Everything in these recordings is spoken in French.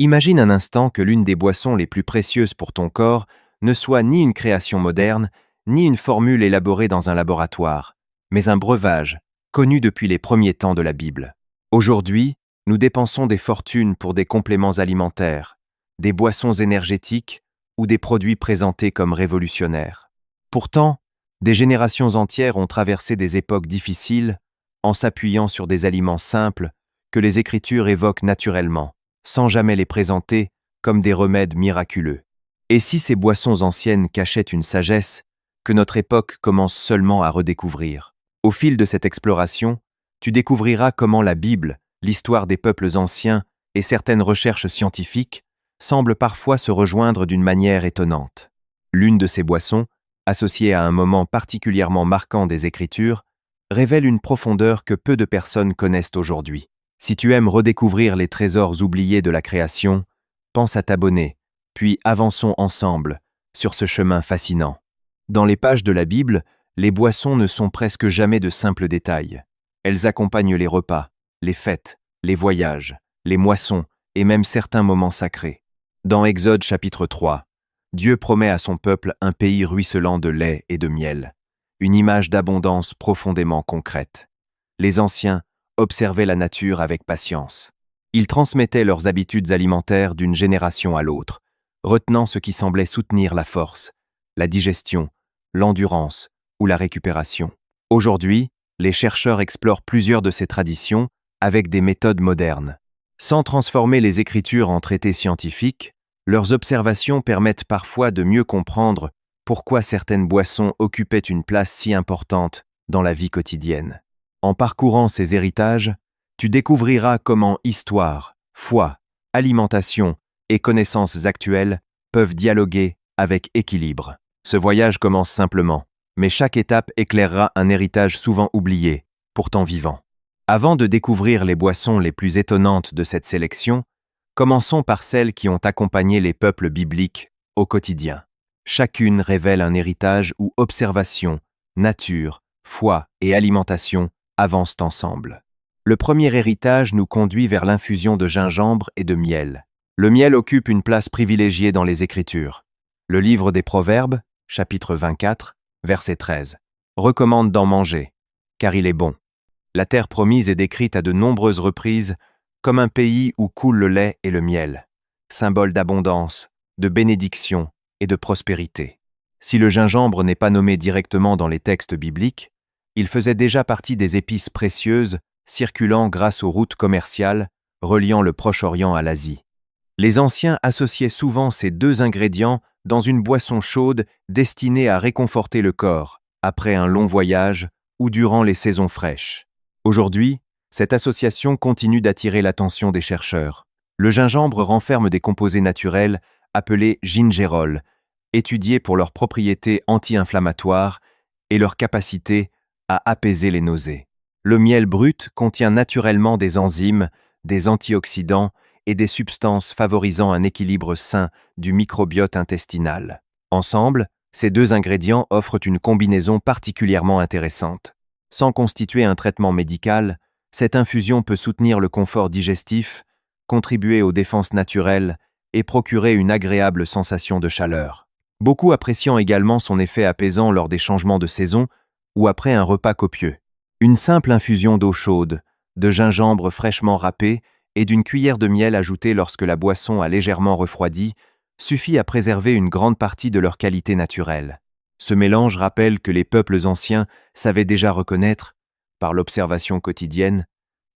Imagine un instant que l'une des boissons les plus précieuses pour ton corps ne soit ni une création moderne, ni une formule élaborée dans un laboratoire, mais un breuvage, connu depuis les premiers temps de la Bible. Aujourd'hui, nous dépensons des fortunes pour des compléments alimentaires, des boissons énergétiques ou des produits présentés comme révolutionnaires. Pourtant, des générations entières ont traversé des époques difficiles en s'appuyant sur des aliments simples que les Écritures évoquent naturellement, sans jamais les présenter comme des remèdes miraculeux. Et si ces boissons anciennes cachaient une sagesse que notre époque commence seulement à redécouvrir? Au fil de cette exploration, tu découvriras comment la Bible, l'histoire des peuples anciens et certaines recherches scientifiques semblent parfois se rejoindre d'une manière étonnante. L'une de ces boissons, associée à un moment particulièrement marquant des Écritures, révèle une profondeur que peu de personnes connaissent aujourd'hui. Si tu aimes redécouvrir les trésors oubliés de la création, pense à t'abonner, puis avançons ensemble sur ce chemin fascinant. Dans les pages de la Bible, les boissons ne sont presque jamais de simples détails. Elles accompagnent les repas, les fêtes, les voyages, les moissons et même certains moments sacrés. Dans Exode chapitre 3, Dieu promet à son peuple un pays ruisselant de lait et de miel, une image d'abondance profondément concrète. Les anciens observaient la nature avec patience. Ils transmettaient leurs habitudes alimentaires d'une génération à l'autre, retenant ce qui semblait soutenir la force, la digestion, l'endurance ou la récupération. Aujourd'hui, les chercheurs explorent plusieurs de ces traditions avec des méthodes modernes. Sans transformer les Écritures en traités scientifiques, leurs observations permettent parfois de mieux comprendre pourquoi certaines boissons occupaient une place si importante dans la vie quotidienne. En parcourant ces héritages, tu découvriras comment histoire, foi, alimentation et connaissances actuelles peuvent dialoguer avec équilibre. Ce voyage commence simplement, mais chaque étape éclairera un héritage souvent oublié, pourtant vivant. Avant de découvrir les boissons les plus étonnantes de cette sélection, commençons par celles qui ont accompagné les peuples bibliques au quotidien. Chacune révèle un héritage où observation, nature, foi et alimentation avancent ensemble. Le premier héritage nous conduit vers l'infusion de gingembre et de miel. Le miel occupe une place privilégiée dans les Écritures. Le livre des Proverbes, chapitre 24, verset 13, recommande d'en manger, car il est bon. La terre promise est décrite à de nombreuses reprises comme un pays où coule le lait et le miel, symbole d'abondance, de bénédiction et de prospérité. Si le gingembre n'est pas nommé directement dans les textes bibliques, il faisait déjà partie des épices précieuses circulant grâce aux routes commerciales reliant le Proche-Orient à l'Asie. Les anciens associaient souvent ces deux ingrédients dans une boisson chaude destinée à réconforter le corps après un long voyage ou durant les saisons fraîches. Aujourd'hui, cette association continue d'attirer l'attention des chercheurs. Le gingembre renferme des composés naturels appelés gingerol, étudiés pour leurs propriétés anti-inflammatoires et leur capacité à apaiser les nausées. Le miel brut contient naturellement des enzymes, des antioxydants et des substances favorisant un équilibre sain du microbiote intestinal. Ensemble, ces deux ingrédients offrent une combinaison particulièrement intéressante. Sans constituer un traitement médical, cette infusion peut soutenir le confort digestif, contribuer aux défenses naturelles et procurer une agréable sensation de chaleur. Beaucoup appréciant également son effet apaisant lors des changements de saison ou après un repas copieux. Une simple infusion d'eau chaude, de gingembre fraîchement râpé et d'une cuillère de miel ajoutée lorsque la boisson a légèrement refroidi suffit à préserver une grande partie de leur qualité naturelle. Ce mélange rappelle que les peuples anciens savaient déjà reconnaître, par l'observation quotidienne,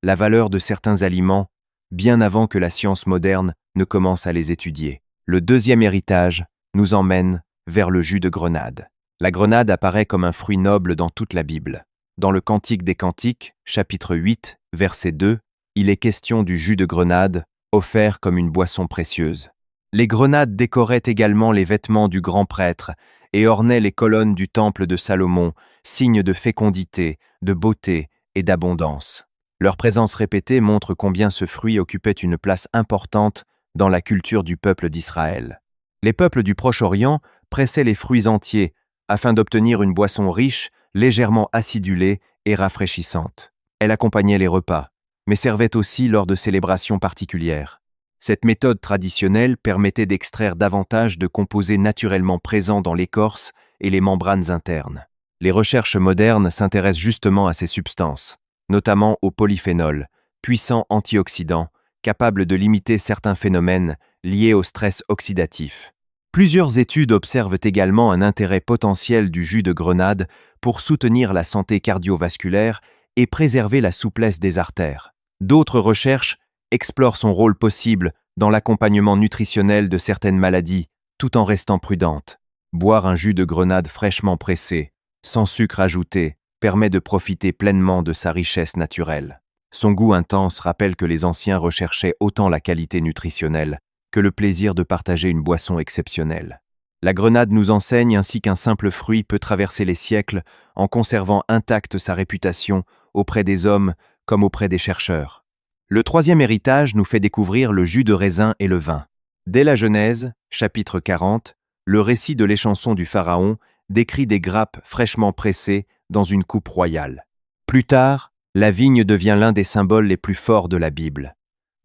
la valeur de certains aliments bien avant que la science moderne ne commence à les étudier. Le deuxième héritage nous emmène vers le jus de grenade. La grenade apparaît comme un fruit noble dans toute la Bible. Dans le Cantique des Cantiques, chapitre 8, verset 2, il est question du jus de grenade, offert comme une boisson précieuse. Les grenades décoraient également les vêtements du grand prêtre et ornaient les colonnes du temple de Salomon, signe de fécondité, de beauté et d'abondance. Leur présence répétée montre combien ce fruit occupait une place importante dans la culture du peuple d'Israël. Les peuples du Proche-Orient pressaient les fruits entiers afin d'obtenir une boisson riche, légèrement acidulée et rafraîchissante. Elle accompagnait les repas, mais servait aussi lors de célébrations particulières. Cette méthode traditionnelle permettait d'extraire davantage de composés naturellement présents dans l'écorce et les membranes internes. Les recherches modernes s'intéressent justement à ces substances, notamment aux polyphénols, puissants antioxydants, capables de limiter certains phénomènes liés au stress oxydatif. Plusieurs études observent également un intérêt potentiel du jus de grenade pour soutenir la santé cardiovasculaire et préserver la souplesse des artères. D'autres recherches explorent son rôle possible dans l'accompagnement nutritionnel de certaines maladies, tout en restant prudentes. Boire un jus de grenade fraîchement pressé, sans sucre ajouté, permet de profiter pleinement de sa richesse naturelle. Son goût intense rappelle que les anciens recherchaient autant la qualité nutritionnelle que le plaisir de partager une boisson exceptionnelle. La grenade nous enseigne ainsi qu'un simple fruit peut traverser les siècles en conservant intacte sa réputation auprès des hommes comme auprès des chercheurs. Le troisième héritage nous fait découvrir le jus de raisin et le vin. Dès la Genèse, chapitre 40, le récit de l'échanson du Pharaon décrit des grappes fraîchement pressées dans une coupe royale. Plus tard, la vigne devient l'un des symboles les plus forts de la Bible.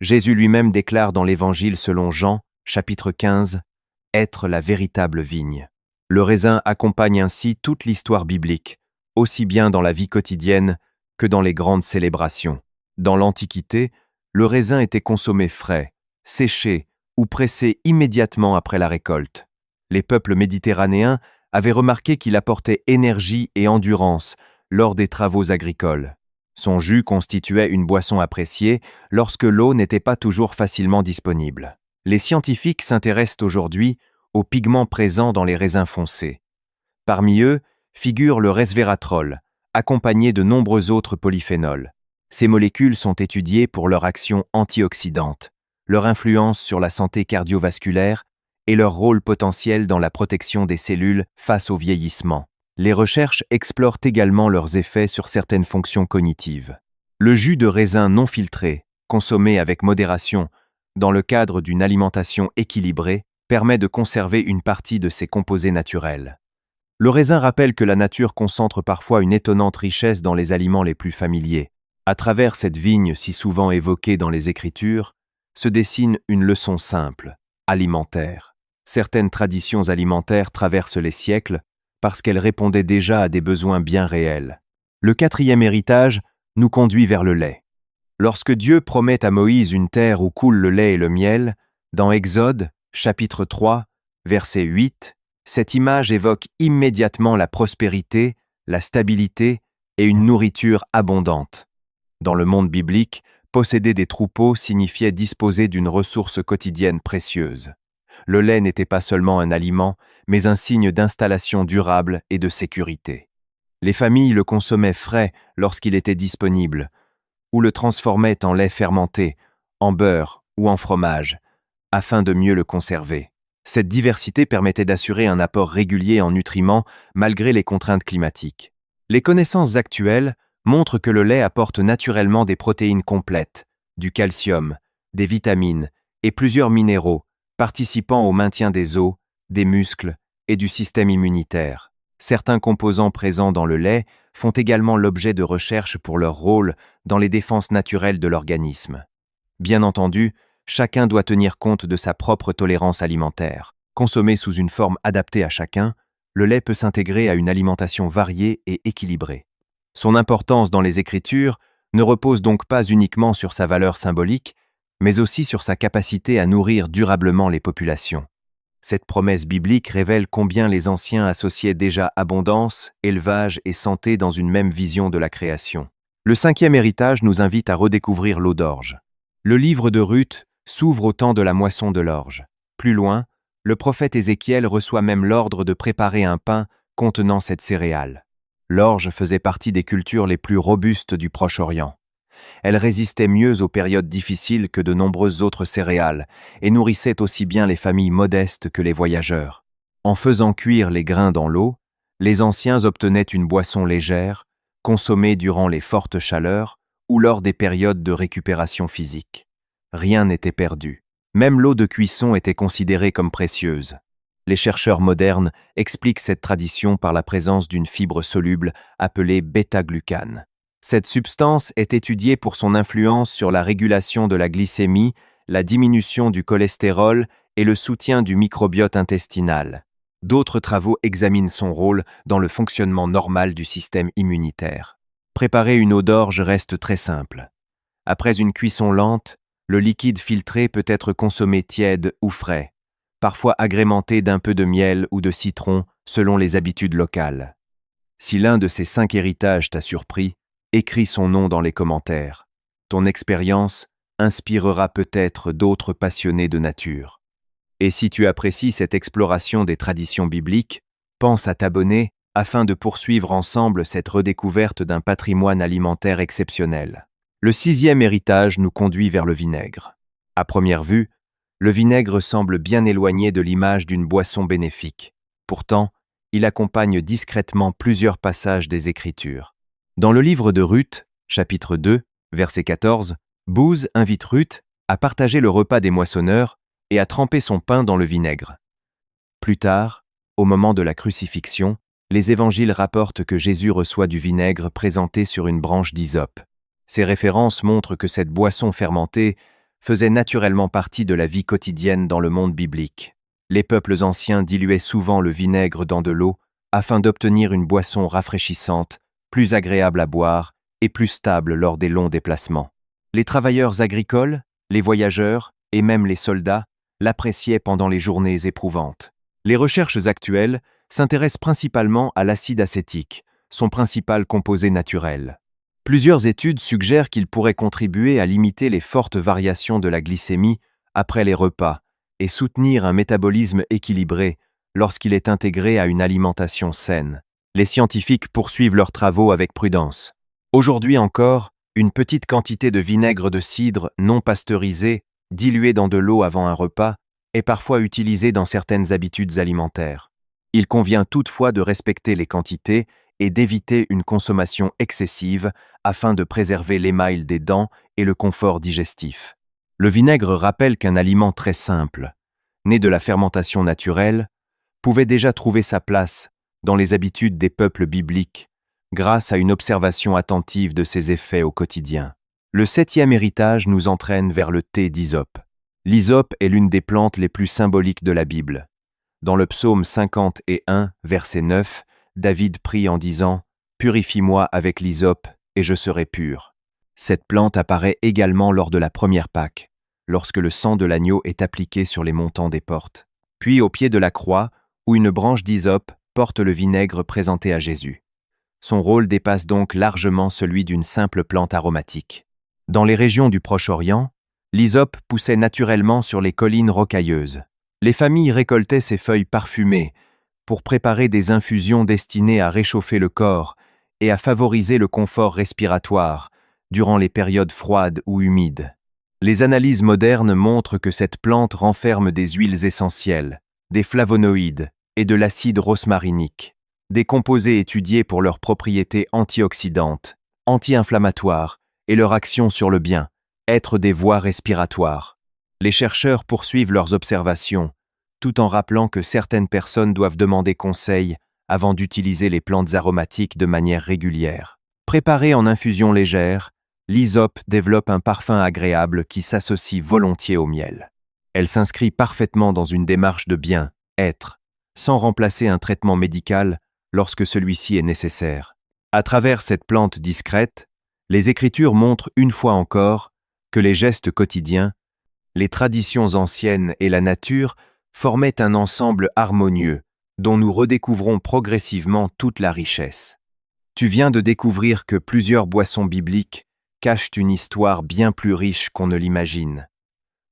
Jésus lui-même déclare dans l'Évangile selon Jean, chapitre 15, « être la véritable vigne ». Le raisin accompagne ainsi toute l'histoire biblique, aussi bien dans la vie quotidienne que dans les grandes célébrations. Dans l'Antiquité, le raisin était consommé frais, séché ou pressé immédiatement après la récolte. Les peuples méditerranéens avaient remarqué qu'il apportait énergie et endurance lors des travaux agricoles. Son jus constituait une boisson appréciée lorsque l'eau n'était pas toujours facilement disponible. Les scientifiques s'intéressent aujourd'hui aux pigments présents dans les raisins foncés. Parmi eux figure le resveratrol, accompagné de nombreux autres polyphénols. Ces molécules sont étudiées pour leur action antioxydante, leur influence sur la santé cardiovasculaire et leur rôle potentiel dans la protection des cellules face au vieillissement. Les recherches explorent également leurs effets sur certaines fonctions cognitives. Le jus de raisin non filtré, consommé avec modération dans le cadre d'une alimentation équilibrée, permet de conserver une partie de ses composés naturels. Le raisin rappelle que la nature concentre parfois une étonnante richesse dans les aliments les plus familiers. À travers cette vigne si souvent évoquée dans les Écritures, se dessine une leçon simple, alimentaire. Certaines traditions alimentaires traversent les siècles parce qu'elles répondaient déjà à des besoins bien réels. Le quatrième héritage nous conduit vers le lait. Lorsque Dieu promet à Moïse une terre où coule le lait et le miel, dans Exode, chapitre 3, verset 8, cette image évoque immédiatement la prospérité, la stabilité et une nourriture abondante. Dans le monde biblique, posséder des troupeaux signifiait disposer d'une ressource quotidienne précieuse. Le lait n'était pas seulement un aliment, mais un signe d'installation durable et de sécurité. Les familles le consommaient frais lorsqu'il était disponible, ou le transformaient en lait fermenté, en beurre ou en fromage, afin de mieux le conserver. Cette diversité permettait d'assurer un apport régulier en nutriments malgré les contraintes climatiques. Les connaissances actuelles montrent que le lait apporte naturellement des protéines complètes, du calcium, des vitamines et plusieurs minéraux, participant au maintien des os, des muscles et du système immunitaire. Certains composants présents dans le lait font également l'objet de recherches pour leur rôle dans les défenses naturelles de l'organisme. Bien entendu, chacun doit tenir compte de sa propre tolérance alimentaire. Consommé sous une forme adaptée à chacun, le lait peut s'intégrer à une alimentation variée et équilibrée. Son importance dans les Écritures ne repose donc pas uniquement sur sa valeur symbolique, mais aussi sur sa capacité à nourrir durablement les populations. Cette promesse biblique révèle combien les anciens associaient déjà abondance, élevage et santé dans une même vision de la création. Le cinquième héritage nous invite à redécouvrir l'eau d'orge. Le livre de Ruth s'ouvre au temps de la moisson de l'orge. Plus loin, le prophète Ézéchiel reçoit même l'ordre de préparer un pain contenant cette céréale. L'orge faisait partie des cultures les plus robustes du Proche-Orient. Elle résistait mieux aux périodes difficiles que de nombreuses autres céréales et nourrissait aussi bien les familles modestes que les voyageurs. En faisant cuire les grains dans l'eau, les anciens obtenaient une boisson légère, consommée durant les fortes chaleurs ou lors des périodes de récupération physique. Rien n'était perdu. Même l'eau de cuisson était considérée comme précieuse. Les chercheurs modernes expliquent cette tradition par la présence d'une fibre soluble appelée bêta-glucane. Cette substance est étudiée pour son influence sur la régulation de la glycémie, la diminution du cholestérol et le soutien du microbiote intestinal. D'autres travaux examinent son rôle dans le fonctionnement normal du système immunitaire. Préparer une eau d'orge reste très simple. Après une cuisson lente, le liquide filtré peut être consommé tiède ou frais, parfois agrémenté d'un peu de miel ou de citron selon les habitudes locales. Si l'un de ces 5 héritages t'a surpris, écris son nom dans les commentaires. Ton expérience inspirera peut-être d'autres passionnés de nature. Et si tu apprécies cette exploration des traditions bibliques, pense à t'abonner afin de poursuivre ensemble cette redécouverte d'un patrimoine alimentaire exceptionnel. Le 6e héritage nous conduit vers le vinaigre. À première vue, le vinaigre semble bien éloigné de l'image d'une boisson bénéfique. Pourtant, il accompagne discrètement plusieurs passages des Écritures. Dans le livre de Ruth, chapitre 2, verset 14, Booz invite Ruth à partager le repas des moissonneurs et à tremper son pain dans le vinaigre. Plus tard, au moment de la crucifixion, les évangiles rapportent que Jésus reçoit du vinaigre présenté sur une branche d'hysope. Ces références montrent que cette boisson fermentée faisait naturellement partie de la vie quotidienne dans le monde biblique. Les peuples anciens diluaient souvent le vinaigre dans de l'eau afin d'obtenir une boisson rafraîchissante, plus agréable à boire et plus stable lors des longs déplacements. Les travailleurs agricoles, les voyageurs et même les soldats l'appréciaient pendant les journées éprouvantes. Les recherches actuelles s'intéressent principalement à l'acide acétique, son principal composé naturel. Plusieurs études suggèrent qu'il pourrait contribuer à limiter les fortes variations de la glycémie après les repas et soutenir un métabolisme équilibré lorsqu'il est intégré à une alimentation saine. Les scientifiques poursuivent leurs travaux avec prudence. Aujourd'hui encore, une petite quantité de vinaigre de cidre non pasteurisé, dilué dans de l'eau avant un repas, est parfois utilisée dans certaines habitudes alimentaires. Il convient toutefois de respecter les quantités et d'éviter une consommation excessive afin de préserver l'émail des dents et le confort digestif. Le vinaigre rappelle qu'un aliment très simple, né de la fermentation naturelle, pouvait déjà trouver sa place dans les habitudes des peuples bibliques grâce à une observation attentive de ses effets au quotidien. Le 7e héritage nous entraîne vers le thé d'hysope. L'hysope est l'une des plantes les plus symboliques de la Bible. Dans le psaume 51, verset 9, David prie en disant « Purifie-moi avec l'hysope, et je serai pur ». Cette plante apparaît également lors de la première Pâque, lorsque le sang de l'agneau est appliqué sur les montants des portes, puis au pied de la croix, où une branche d'hysope porte le vinaigre présenté à Jésus. Son rôle dépasse donc largement celui d'une simple plante aromatique. Dans les régions du Proche-Orient, l'hysope poussait naturellement sur les collines rocailleuses. Les familles récoltaient ces feuilles parfumées pour préparer des infusions destinées à réchauffer le corps et à favoriser le confort respiratoire durant les périodes froides ou humides. Les analyses modernes montrent que cette plante renferme des huiles essentielles, des flavonoïdes et de l'acide rosmarinique, des composés étudiés pour leurs propriétés antioxydantes, anti-inflammatoires et leur action sur le bien-être des voies respiratoires. Les chercheurs poursuivent leurs observations, tout en rappelant que certaines personnes doivent demander conseil avant d'utiliser les plantes aromatiques de manière régulière. Préparée en infusion légère, l'hysope développe un parfum agréable qui s'associe volontiers au miel. Elle s'inscrit parfaitement dans une démarche de bien-être, sans remplacer un traitement médical lorsque celui-ci est nécessaire. À travers cette plante discrète, les Écritures montrent une fois encore que les gestes quotidiens, les traditions anciennes et la nature formaient un ensemble harmonieux dont nous redécouvrons progressivement toute la richesse. Tu viens de découvrir que plusieurs boissons bibliques cachent une histoire bien plus riche qu'on ne l'imagine.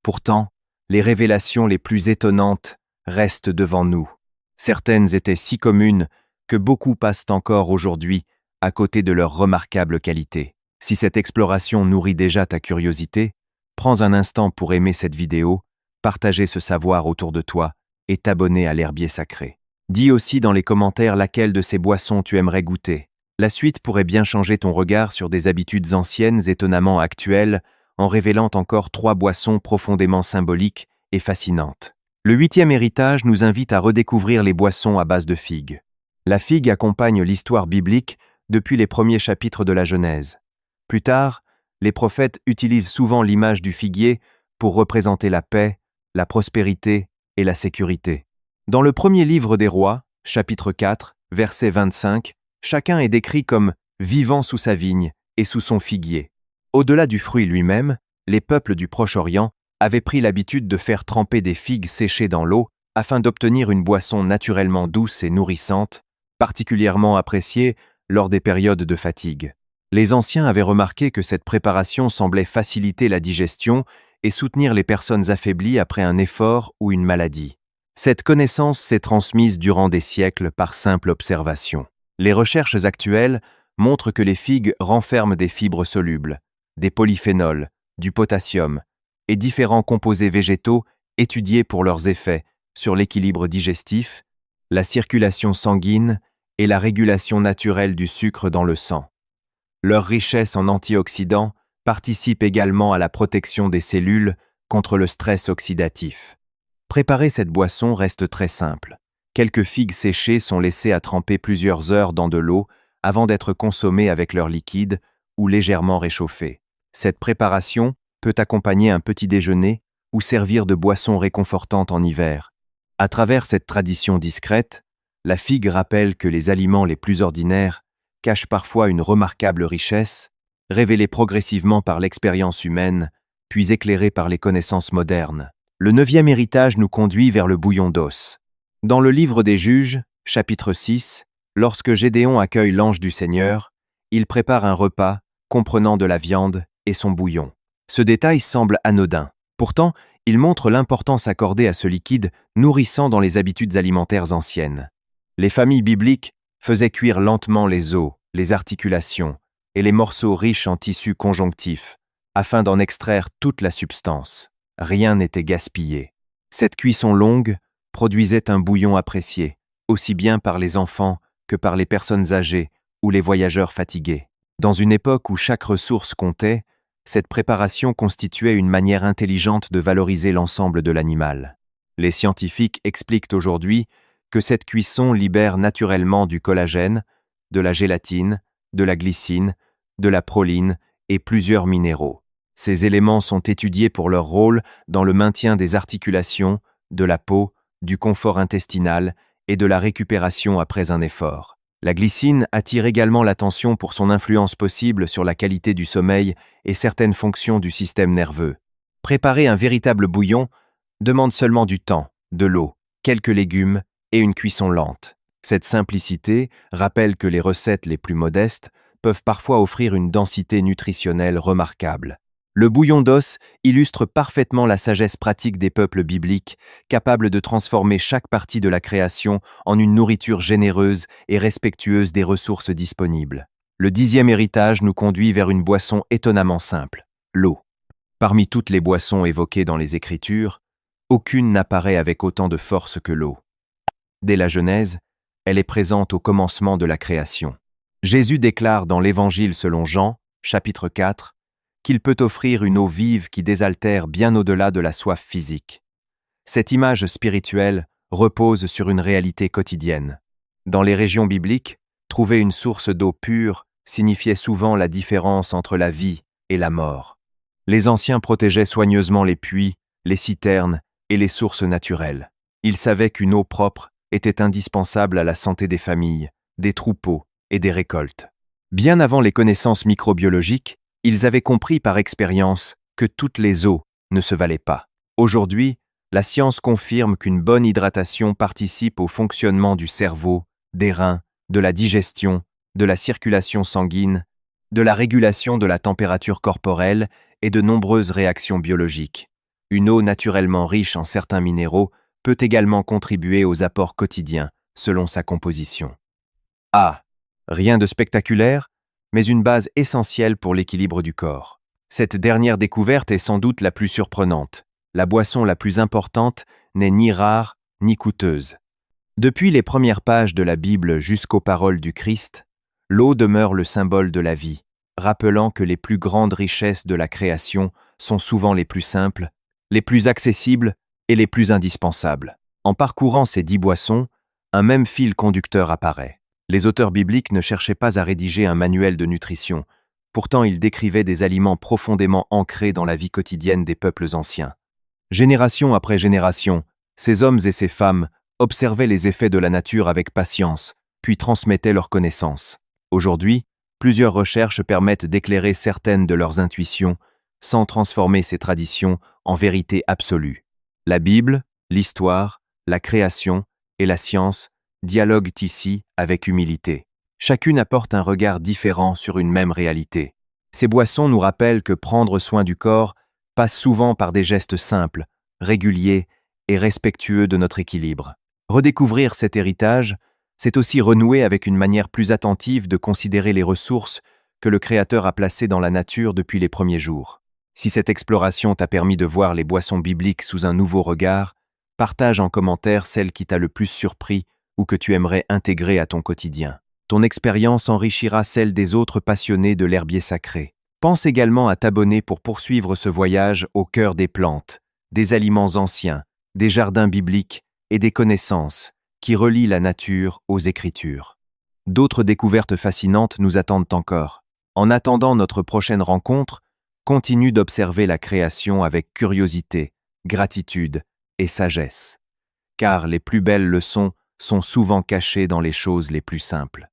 Pourtant, les révélations les plus étonnantes restent devant nous. Certaines étaient si communes que beaucoup passent encore aujourd'hui à côté de leur remarquable qualité. Si cette exploration nourrit déjà ta curiosité, prends un instant pour aimer cette vidéo, partager ce savoir autour de toi et t'abonner à l'herbier sacré. Dis aussi dans les commentaires laquelle de ces boissons tu aimerais goûter. La suite pourrait bien changer ton regard sur des habitudes anciennes étonnamment actuelles en révélant encore 3 boissons profondément symboliques et fascinantes. Le 8e héritage nous invite à redécouvrir les boissons à base de figues. La figue accompagne l'histoire biblique depuis les premiers chapitres de la Genèse. Plus tard, les prophètes utilisent souvent l'image du figuier pour représenter la paix, la prospérité et la sécurité. Dans le premier livre des rois, chapitre 4, verset 25, chacun est décrit comme vivant sous sa vigne et sous son figuier. Au-delà du fruit lui-même, les peuples du Proche-Orient avaient pris l'habitude de faire tremper des figues séchées dans l'eau afin d'obtenir une boisson naturellement douce et nourrissante, particulièrement appréciée lors des périodes de fatigue. Les anciens avaient remarqué que cette préparation semblait faciliter la digestion et soutenir les personnes affaiblies après un effort ou une maladie. Cette connaissance s'est transmise durant des siècles par simple observation. Les recherches actuelles montrent que les figues renferment des fibres solubles, des polyphénols, du potassium et différents composés végétaux étudiés pour leurs effets sur l'équilibre digestif, la circulation sanguine et la régulation naturelle du sucre dans le sang. Leur richesse en antioxydants participe également à la protection des cellules contre le stress oxydatif. Préparer cette boisson reste très simple. Quelques figues séchées sont laissées à tremper plusieurs heures dans de l'eau avant d'être consommées avec leur liquide ou légèrement réchauffées. Cette préparation peut accompagner un petit déjeuner ou servir de boisson réconfortante en hiver. À travers cette tradition discrète, la figue rappelle que les aliments les plus ordinaires cachent parfois une remarquable richesse, révélée progressivement par l'expérience humaine, puis éclairée par les connaissances modernes. Le 9e héritage nous conduit vers le bouillon d'os. Dans le livre des Juges, chapitre 6, lorsque Gédéon accueille l'ange du Seigneur, il prépare un repas comprenant de la viande et son bouillon. Ce détail semble anodin. Pourtant, il montre l'importance accordée à ce liquide nourrissant dans les habitudes alimentaires anciennes. Les familles bibliques faisaient cuire lentement les os, les articulations et les morceaux riches en tissus conjonctifs, afin d'en extraire toute la substance. Rien n'était gaspillé. Cette cuisson longue produisait un bouillon apprécié, aussi bien par les enfants que par les personnes âgées ou les voyageurs fatigués. Dans une époque où chaque ressource comptait, cette préparation constituait une manière intelligente de valoriser l'ensemble de l'animal. Les scientifiques expliquent aujourd'hui que cette cuisson libère naturellement du collagène, de la gélatine, de la glycine, de la proline et plusieurs minéraux. Ces éléments sont étudiés pour leur rôle dans le maintien des articulations, de la peau, du confort intestinal et de la récupération après un effort. La glycine attire également l'attention pour son influence possible sur la qualité du sommeil et certaines fonctions du système nerveux. Préparer un véritable bouillon demande seulement du temps, de l'eau, quelques légumes et une cuisson lente. Cette simplicité rappelle que les recettes les plus modestes peuvent parfois offrir une densité nutritionnelle remarquable. Le bouillon d'os illustre parfaitement la sagesse pratique des peuples bibliques, capables de transformer chaque partie de la création en une nourriture généreuse et respectueuse des ressources disponibles. Le 10e héritage nous conduit vers une boisson étonnamment simple, l'eau. Parmi toutes les boissons évoquées dans les Écritures, aucune n'apparaît avec autant de force que l'eau. Dès la Genèse, elle est présente au commencement de la création. Jésus déclare dans l'Évangile selon Jean, chapitre 4, qu'il peut offrir une eau vive qui désaltère bien au-delà de la soif physique. Cette image spirituelle repose sur une réalité quotidienne. Dans les régions bibliques, trouver une source d'eau pure signifiait souvent la différence entre la vie et la mort. Les anciens protégeaient soigneusement les puits, les citernes et les sources naturelles. Ils savaient qu'une eau propre était indispensable à la santé des familles, des troupeaux et des récoltes. Bien avant les connaissances microbiologiques, ils avaient compris par expérience que toutes les eaux ne se valaient pas. Aujourd'hui, la science confirme qu'une bonne hydratation participe au fonctionnement du cerveau, des reins, de la digestion, de la circulation sanguine, de la régulation de la température corporelle et de nombreuses réactions biologiques. Une eau naturellement riche en certains minéraux peut également contribuer aux apports quotidiens selon sa composition. Rien de spectaculaire, mais une base essentielle pour l'équilibre du corps. Cette dernière découverte est sans doute la plus surprenante. La boisson la plus importante n'est ni rare ni coûteuse. Depuis les premières pages de la Bible jusqu'aux paroles du Christ, l'eau demeure le symbole de la vie, rappelant que les plus grandes richesses de la création sont souvent les plus simples, les plus accessibles et les plus indispensables. En parcourant ces 10 boissons, un même fil conducteur apparaît. Les auteurs bibliques ne cherchaient pas à rédiger un manuel de nutrition, Pourtant, il décrivait des aliments profondément ancrés dans la vie quotidienne des peuples anciens. Génération après génération, ces hommes et ces femmes observaient les effets de la nature avec patience, puis transmettaient leurs connaissances. Aujourd'hui, plusieurs recherches permettent d'éclairer certaines de leurs intuitions sans transformer ces traditions en vérité absolue. La Bible, l'histoire, la création et la science dialoguent ici avec humilité. Chacune apporte un regard différent sur une même réalité. Ces boissons nous rappellent que prendre soin du corps passe souvent par des gestes simples, réguliers et respectueux de notre équilibre. Redécouvrir cet héritage, c'est aussi renouer avec une manière plus attentive de considérer les ressources que le Créateur a placées dans la nature depuis les premiers jours. Si cette exploration t'a permis de voir les boissons bibliques sous un nouveau regard, partage en commentaire celle qui t'a le plus surpris ou que tu aimerais intégrer à ton quotidien. Ton expérience enrichira celle des autres passionnés de l'herbier sacré. Pense également à t'abonner pour poursuivre ce voyage au cœur des plantes, des aliments anciens, des jardins bibliques et des connaissances qui relient la nature aux Écritures. D'autres découvertes fascinantes nous attendent encore. En attendant notre prochaine rencontre, continue d'observer la création avec curiosité, gratitude et sagesse. Car les plus belles leçons sont souvent cachées dans les choses les plus simples.